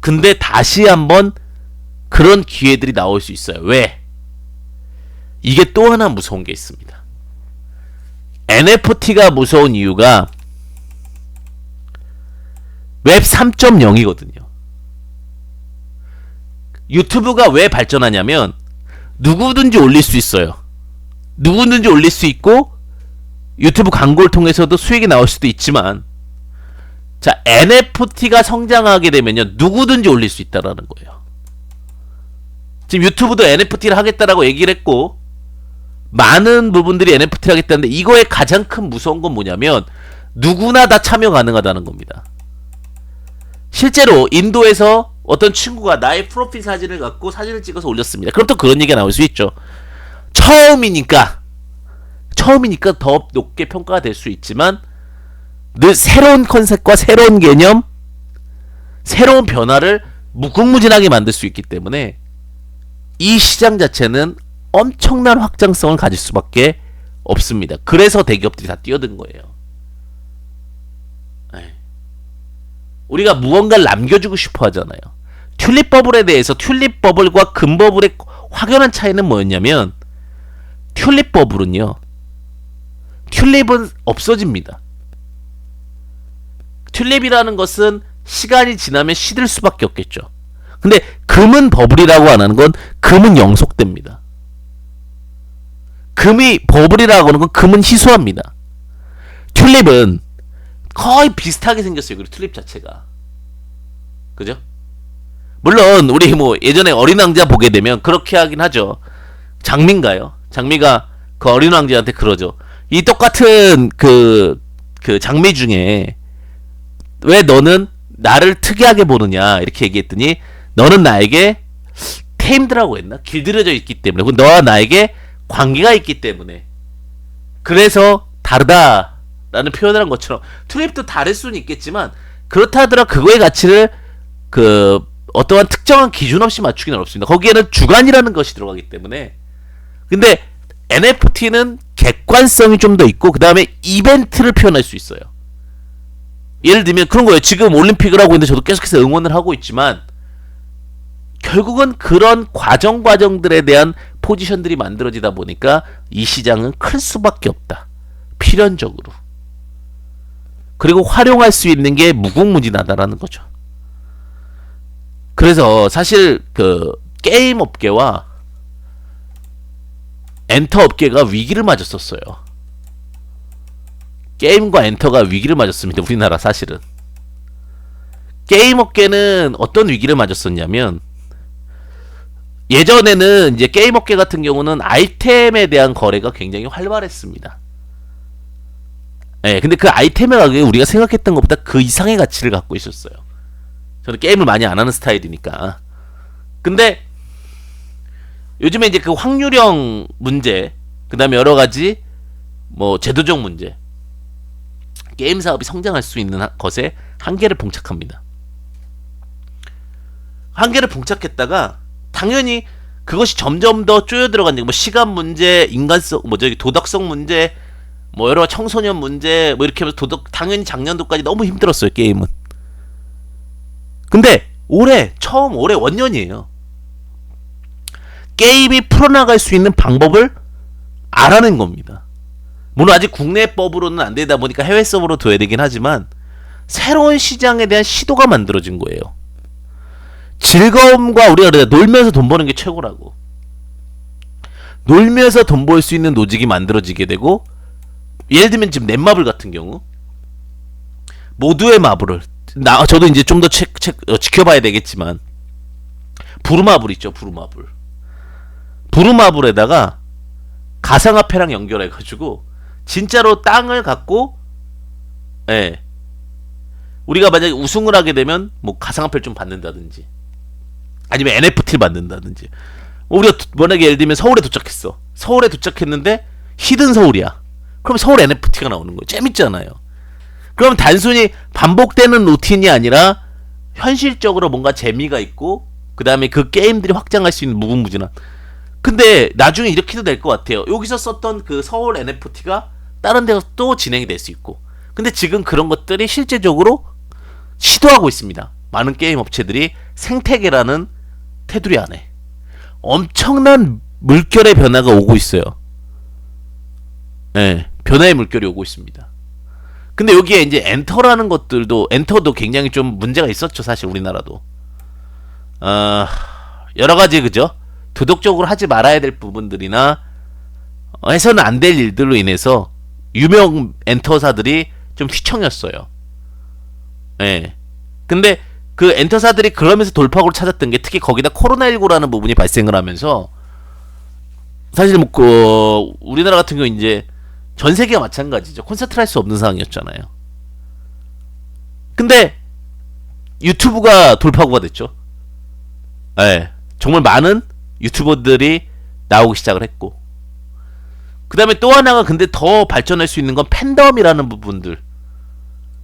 근데 다시 한번 그런 기회들이 나올 수 있어요. 왜? 이게 또 하나 무서운 게 있습니다. NFT가 무서운 이유가 웹 3.0이거든요. 유튜브가 왜 발전하냐면 누구든지 올릴 수 있어요. 누구든지 올릴 수 있고 유튜브 광고를 통해서도 수익이 나올 수도 있지만, 자, NFT가 성장하게 되면요, 누구든지 올릴 수 있다라는 거예요. 지금 유튜브도 NFT를 하겠다라고 얘기를 했고 많은 부분들이 NFT를 하겠다는데, 이거의 가장 큰 무서운 건 뭐냐면 누구나 다 참여 가능하다는 겁니다. 실제로 인도에서 어떤 친구가 나의 프로필 사진을 갖고 사진을 찍어서 올렸습니다. 그럼 또 그런 얘기가 나올 수 있죠. 처음이니까 더 높게 평가가 될 수 있지만 늘 새로운 컨셉과 새로운 개념, 새로운 변화를 무궁무진하게 만들 수 있기 때문에 이 시장 자체는 엄청난 확장성을 가질 수밖에 없습니다. 그래서 대기업들이 다 뛰어든 거예요. 우리가 무언가를 남겨주고 싶어 하잖아요. 튤립 버블에 대해서 튤립 버블과 금 버블의 확연한 차이는 뭐였냐면, 튤립 버블은요, 튤립은 없어집니다. 튤립이라는 것은 시간이 지나면 시들 수밖에 없겠죠. 근데 금은 버블이라고 안 하는 건 금은 영속됩니다. 금이 버블이라고 하는 건 금은 희소합니다. 튤립은 거의 비슷하게 생겼어요. 그리고 튤립 자체가. 그죠? 물론 우리 뭐 예전에 어린 왕자 보게 되면 그렇게 하긴 하죠. 장미인가요? 장미가 그 어린 왕자한테 그러죠. 이 똑같은 그 장미 중에 왜 너는 나를 특이하게 보느냐 이렇게 얘기했더니, 너는 나에게 테임드라고 했나? 길들여져 있기 때문에, 너와 나에게 관계가 있기 때문에, 그래서 다르다라는 표현을 한 것처럼 튤립도 다를 수는 있겠지만, 그렇다 하더라도 그거의 가치를 어떠한 특정한 기준 없이 맞추기는 어렵습니다. 거기에는 주관이라는 것이 들어가기 때문에. 근데 NFT는 객관성이 좀 더 있고, 그 다음에 이벤트를 표현할 수 있어요. 예를 들면 그런 거예요. 지금 올림픽을 하고 있는데 저도 계속해서 응원을 하고 있지만, 결국은 그런 과정들에 대한 포지션들이 만들어지다 보니까 이 시장은 클 수밖에 없다. 필연적으로. 그리고 활용할 수 있는 게 무궁무진하다라는 거죠. 그래서 사실 게임 업계와 엔터 업계가 위기를 맞았었어요. 게임과 엔터가 위기를 맞았습니다. 우리나라 사실은. 게임 업계는 어떤 위기를 맞았었냐면, 예전에는 이제 게임 업계 같은 경우는 아이템에 대한 거래가 굉장히 활발했습니다. 예, 근데 그 아이템의 가격이 우리가 생각했던 것보다 그 이상의 가치를 갖고 있었어요. 저는 게임을 많이 안 하는 스타일이니까. 근데 요즘에 이제 그 확률형 문제, 그 다음에 여러 가지 뭐 제도적 문제, 게임 사업이 성장할 수 있는 것에 한계를 봉착합니다. 한계를 봉착했다가 당연히 그것이 점점 더 쪼여들어가는, 뭐 시간 문제, 인간성, 뭐 저기 도덕성 문제, 뭐 여러 청소년 문제, 뭐 이렇게 하면서 당연히 작년도까지 너무 힘들었어요, 게임은. 근데 올해 원년이에요. 게임이 풀어나갈 수 있는 방법을 알아낸 겁니다. 물론 아직 국내법으로는 안 되다 보니까 해외 서버로 둬야 되긴 하지만 새로운 시장에 대한 시도가 만들어진 거예요. 즐거움과 우리가 놀면서 돈 버는 게 최고라고. 놀면서 돈 벌 수 있는 노직이 만들어지게 되고, 예를 들면 지금 넷마블 같은 경우 모두의 마블을 저도 이제 좀 더 지켜봐야 되겠지만, 부루마블 있죠, 부루마블에다가 가상화폐랑 연결해가지고 진짜로 땅을 갖고, 예, 우리가 만약에 우승을 하게 되면 뭐 가상화폐를 좀 받는다든지 아니면 NFT를 받는다든지, 우리가 만약에 예를 들면 서울에 도착했어. 서울에 도착했는데 히든 서울이야. 그럼 서울 NFT가 나오는 거예요. 재밌잖아요. 그럼 단순히 반복되는 루틴이 아니라 현실적으로 뭔가 재미가 있고, 그 다음에 그 게임들이 확장할 수 있는 무궁무진한. 근데 나중에 이렇게도 될 것 같아요. 여기서 썼던 그 서울 NFT가 다른 데서 또 진행이 될 수 있고. 근데 지금 그런 것들이 실제적으로 시도하고 있습니다. 많은 게임 업체들이 생태계라는 테두리 안에 엄청난 물결의 변화가 오고 있어요. 네, 변화의 물결이 오고 있습니다. 근데 여기에 이제 엔터도 굉장히 좀 문제가 있었죠, 사실 우리나라도. 여러 가지, 그죠? 도덕적으로 하지 말아야 될 부분들이나 해서는 안 될 일들로 인해서 유명 엔터사들이 좀 휘청였어요. 예. 근데 그 엔터사들이 그러면서 돌파구를 찾았던 게, 특히 거기다 코로나19라는 부분이 발생을 하면서, 사실 뭐 우리나라 같은 경우 이제 전 세계가 마찬가지죠. 콘서트를 할 수 없는 상황이었잖아요. 근데 유튜브가 돌파구가 됐죠. 예. 정말 많은 유튜버들이 나오기 시작을 했고, 그 다음에 또 하나가 근데 더 발전할 수 있는 건 팬덤이라는 부분들,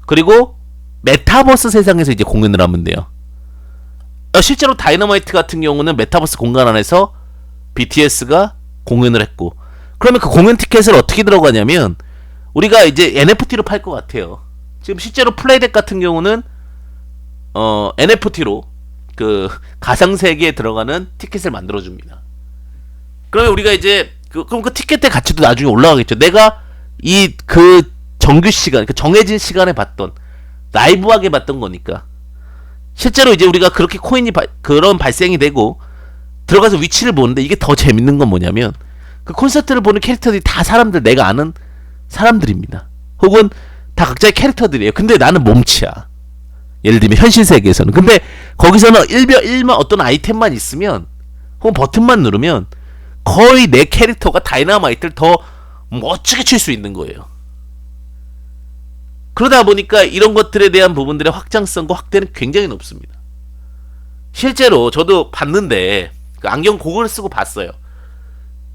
그리고 메타버스 세상에서 이제 공연을 하면 돼요. 실제로 다이너마이트 같은 경우는 메타버스 공간 안에서 BTS가 공연을 했고, 그러면 그 공연 티켓을 어떻게 들어가냐면 우리가 이제 NFT로 팔 것 같아요. 지금 실제로 플레이덱 같은 경우는 NFT로 그 가상세계에 들어가는 티켓을 만들어줍니다. 그러면 우리가 이제 그럼 그 티켓의 가치도 나중에 올라가겠죠. 내가 그 정규 시간, 그 정해진 시간에 봤던, 라이브하게 봤던 거니까. 실제로 이제 우리가 그렇게 코인이 그런 발생이 되고 들어가서 위치를 보는데, 이게 더 재밌는 건 뭐냐면 그 콘서트를 보는 캐릭터들이 다 내가 아는 사람들입니다. 혹은 다 각자의 캐릭터들이에요. 근데 나는 몸치야. 예를 들면 현실 세계에서는. 근데 거기서는 일만 어떤 아이템만 있으면, 혹은 버튼만 누르면 거의 내 캐릭터가 다이너마이트를 더 멋지게 칠 수 있는 거예요. 그러다 보니까 이런 것들에 대한 부분들의 확장성과 확대는 굉장히 높습니다. 실제로 저도 봤는데, 그 안경 고글을 쓰고 봤어요.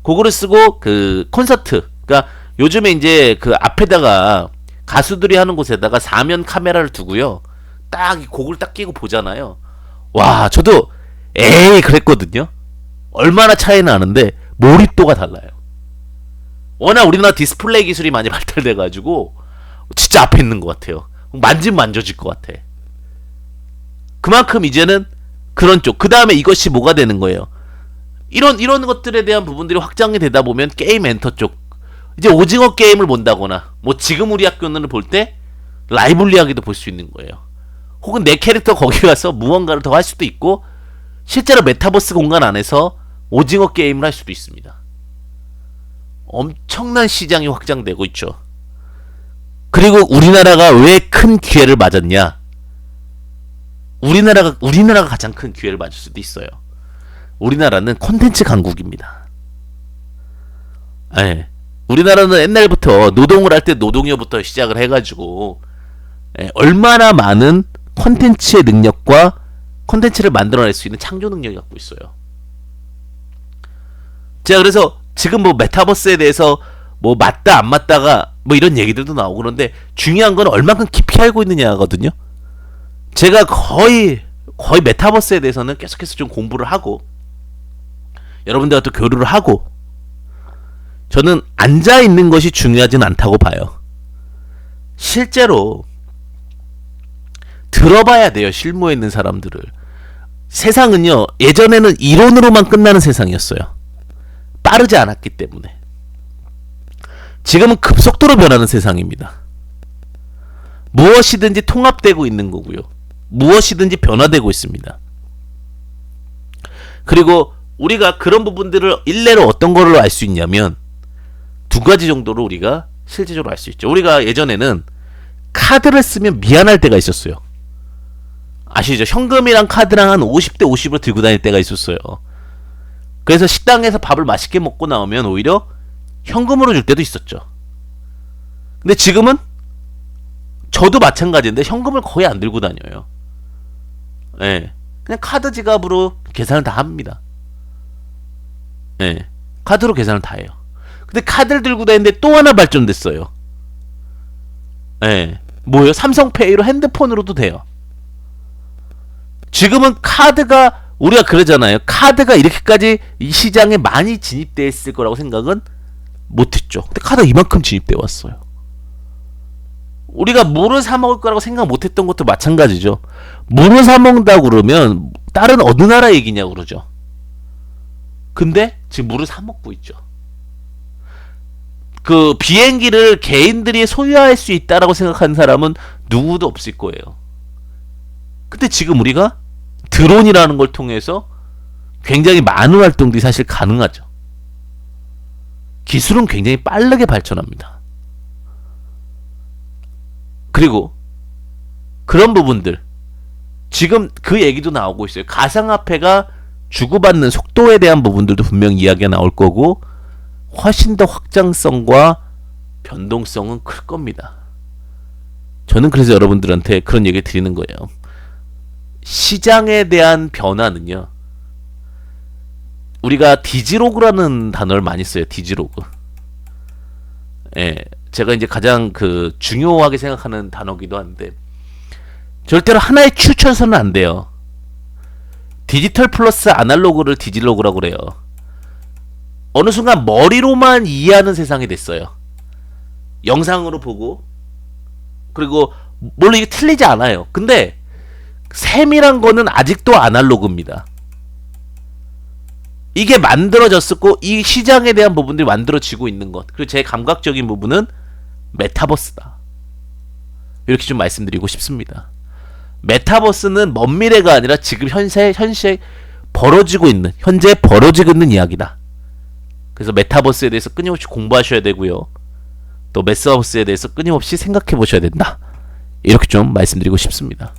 고글을 쓰고 그 콘서트, 그러니까 요즘에 이제 그 앞에다가 가수들이 하는 곳에다가 사면 카메라를 두고요, 딱 고글 딱 끼고 보잖아요. 와, 저도 그랬거든요. 얼마나 차이는 아는데 몰입도가 달라요. 워낙 우리나라 디스플레이 기술이 많이 발달돼가지고 진짜 앞에 있는 것 같아요. 만지면 만져질 것 같아. 그만큼 이제는 그런 쪽. 그 다음에 이것이 뭐가 되는 거예요. 이런 것들에 대한 부분들이 확장이 되다 보면 게임 엔터 쪽, 이제 오징어 게임을 본다거나, 뭐 지금 우리 학교는 볼 때 라이블리하게도 볼 수 있는 거예요. 혹은 내 캐릭터 거기 가서 무언가를 더 할 수도 있고, 실제로 메타버스 공간 안에서 오징어 게임을 할 수도 있습니다. 엄청난 시장이 확장되고 있죠. 그리고 우리나라가 왜 큰 기회를 맞았냐? 우리나라가 가장 큰 기회를 맞을 수도 있어요. 우리나라는 콘텐츠 강국입니다. 예. 우리나라는 옛날부터 노동을 할 때 노동요부터 시작을 해가지고 얼마나 많은 콘텐츠의 능력과 콘텐츠를 만들어낼 수 있는 창조 능력을 갖고 있어요. 제가 그래서 지금 뭐 메타버스에 대해서 뭐 맞다 안 맞다가 뭐 이런 얘기들도 나오고 그런데 중요한 건 얼만큼 깊이 알고 있느냐거든요. 제가 거의 메타버스에 대해서는 계속해서 좀 공부를 하고 여러분들과 또 교류를 하고 저는 앉아 있는 것이 중요하진 않다고 봐요. 실제로 들어봐야 돼요. 실무에 있는 사람들을. 세상은요, 예전에는 이론으로만 끝나는 세상이었어요. 빠르지 않았기 때문에. 지금은 급속도로 변하는 세상입니다. 무엇이든지 통합되고 있는 거고요. 무엇이든지 변화되고 있습니다. 그리고 우리가 그런 부분들을 일례로 어떤 거로 알 수 있냐면 두 가지 정도로 우리가 실질적으로 알 수 있죠. 우리가 예전에는 카드를 쓰면 미안할 때가 있었어요. 아시죠? 현금이랑 카드랑 한 50대 50으로 들고 다닐 때가 있었어요. 그래서 식당에서 밥을 맛있게 먹고 나오면 오히려 현금으로 줄 때도 있었죠. 근데 지금은 저도 마찬가지인데 현금을 거의 안 들고 다녀요. 예. 그냥 카드 지갑으로 계산을 다 합니다. 예. 카드로 계산을 다 해요. 근데 카드를 들고 다니는데 또 하나 발전됐어요. 예. 뭐예요? 삼성페이로 핸드폰으로도 돼요. 지금은 카드가 우리가 그러잖아요. 카드가 이렇게까지 이 시장에 많이 진입돼 있을 거라고 생각은 못했죠. 근데 카드가 이만큼 진입돼 왔어요. 우리가 물을 사 먹을 거라고 생각 못했던 것도 마찬가지죠. 물을 사 먹는다고 그러면 다른 어느 나라 얘기냐고 그러죠. 근데 지금 물을 사 먹고 있죠. 그 비행기를 개인들이 소유할 수 있다라고 생각하는 사람은 누구도 없을 거예요. 근데 지금 우리가 드론이라는 걸 통해서 굉장히 많은 활동들이 사실 가능하죠. 기술은 굉장히 빠르게 발전합니다. 그리고 그런 부분들 지금 그 얘기도 나오고 있어요. 가상화폐가 주고받는 속도에 대한 부분들도 분명히 이야기가 나올 거고 훨씬 더 확장성과 변동성은 클 겁니다. 저는 그래서 여러분들한테 그런 얘기 드리는 거예요. 시장에 대한 변화는요. 우리가 디지로그라는 단어를 많이 써요. 디지로그. 예, 제가 이제 가장 그 중요하게 생각하는 단어기도 한데 절대로 하나에 치우쳐서는 안 돼요. 디지털 플러스 아날로그를 디지로그라고 그래요. 어느 순간 머리로만 이해하는 세상이 됐어요. 영상으로 보고 그리고 물론 이게 틀리지 않아요. 근데 세밀한 거는 아직도 아날로그입니다. 이게 만들어졌었고 이 시장에 대한 부분들이 만들어지고 있는 것 그리고 제 감각적인 부분은 메타버스다. 이렇게 좀 말씀드리고 싶습니다. 메타버스는 먼 미래가 아니라 지금 현재 벌어지고 있는 현재 벌어지고 있는 이야기다. 그래서 메타버스에 대해서 끊임없이 공부하셔야 되고요. 또 메타버스에 대해서 끊임없이 생각해 보셔야 된다. 이렇게 좀 말씀드리고 싶습니다.